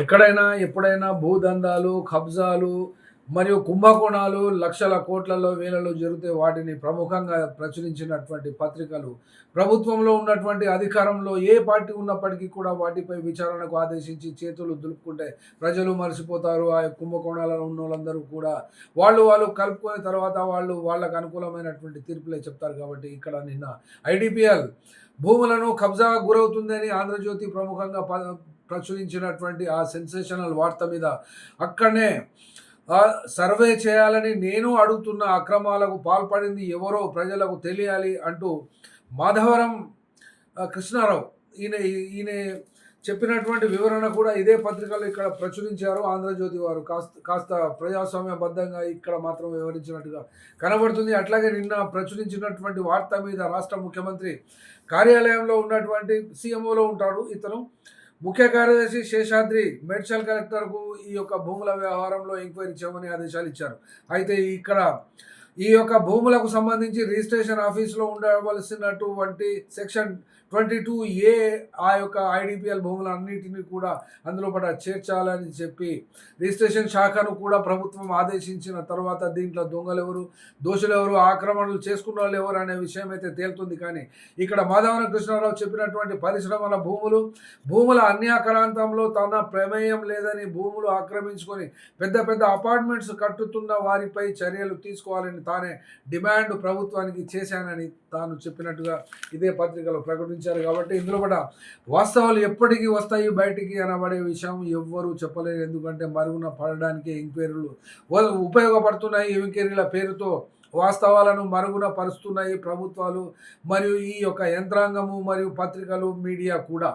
ఎక్కడైనా ఎప్పుడైనా భూదందాలు, కబ్జాలు మరియు కుంభకోణాలు లక్షల కోట్లలో, వేలలో జరిగితే వాటిని ప్రముఖంగా ప్రచురించినటువంటి పత్రికలు ప్రభుత్వంలో ఉన్నటువంటి అధికారంలో ఏ పార్టీ ఉన్నప్పటికీ కూడా వాటిపై విచారణకు ఆదేశించి చేతులు దులుపుకుంటే ప్రజలు మర్చిపోతారు. ఆ కుంభకోణాలలో ఉన్నోళ్ళందరూ కూడా వాళ్ళు కలుపుకున్న తర్వాత వాళ్ళకు అనుకూలమైనటువంటి తీర్పులే చెప్తారు. కాబట్టి ఇక్కడ నిన్న ఐడిపిఎల్ భూములను కబ్జాకు గురవుతుందని ఆంధ్రజ్యోతి ప్రముఖంగా ప్రచురించినటువంటి ఆ సెన్సేషనల్ వార్త మీద అక్కడనే సర్వే చేయాలని నేను అడుగుతున్న, అక్రమాలకు పాల్పడింది ఎవరో ప్రజలకు తెలియాలి అంటూ మాధవరం కృష్ణారావు ఈయన చెప్పినటువంటి వివరణ కూడా ఇదే పత్రికలో ఇక్కడ ప్రచురించారు. ఆంధ్రజ్యోతి వారు కాస్త ప్రజాస్వామ్యబద్ధంగా ఇక్కడ మాత్రం వివరించినట్టుగా కనబడుతుంది. అట్లాగే నిన్న ప్రచురించినటువంటి వార్త మీద రాష్ట్ర ముఖ్యమంత్రి కార్యాలయంలో ఉన్నటువంటి సీఎంఓలో ఉంటాడు ఇతను, ముఖ్య కార్యదర్శి శేషాద్రి మేడ్చల్ కలెక్టర్కు ఈ యొక్క భూముల వ్యవహారంలో ఎంక్వైరీ చేయమని ఆదేశాలు ఇచ్చారు. అయితే ఇక్కడ ఈ యొక్క భూములకు సంబంధించి రిజిస్ట్రేషన్ ఆఫీసులో ఉండవలసినటువంటి సెక్షన్ 22A ఆ యొక్క ఐడిపిఎల్ భూములన్నిటిని కూడా అందులో చేర్చాలని చెప్పి రిజిస్ట్రేషన్ శాఖను కూడా ప్రభుత్వం ఆదేశించిన తర్వాత దీంట్లో దొంగలెవరు, దోషులెవరు, ఆక్రమణలు చేసుకున్న వాళ్ళు ఎవరు అనే విషయం అయితే తేలుతుంది. కానీ ఇక్కడ మాధవరం కృష్ణారావు చెప్పినటువంటి పరిశ్రమల భూముల అన్యాక్రాంతంలో తన ప్రమేయం లేదని భూములు ఆక్రమించుకొని పెద్ద పెద్ద అపార్ట్మెంట్స్ కట్టుతున్న వారిపై చర్యలు తీసుకోవాలని తానే డిమాండ్ ప్రభుత్వానికి చేశానని తాను చెప్పినట్టుగా ఇదే పత్రికలో ప్రకటించారు. కాబట్టి ఇందులో కూడా వాస్తవాలు ఎప్పటికీ వస్తాయి బయటికి అనబడే విషయం ఎవ్వరూ చెప్పలేరు. ఎందుకంటే మరుగున పడడానికి ఎంక్వైరీలు ఉపయోగపడుతున్నాయి. ఎంక్వైరీల పేరుతో వాస్తవాలను మరుగున పరుస్తున్నాయి ప్రభుత్వాలు మరియు ఈ యొక్క యంత్రాంగము మరియు పత్రికలు, మీడియా కూడా.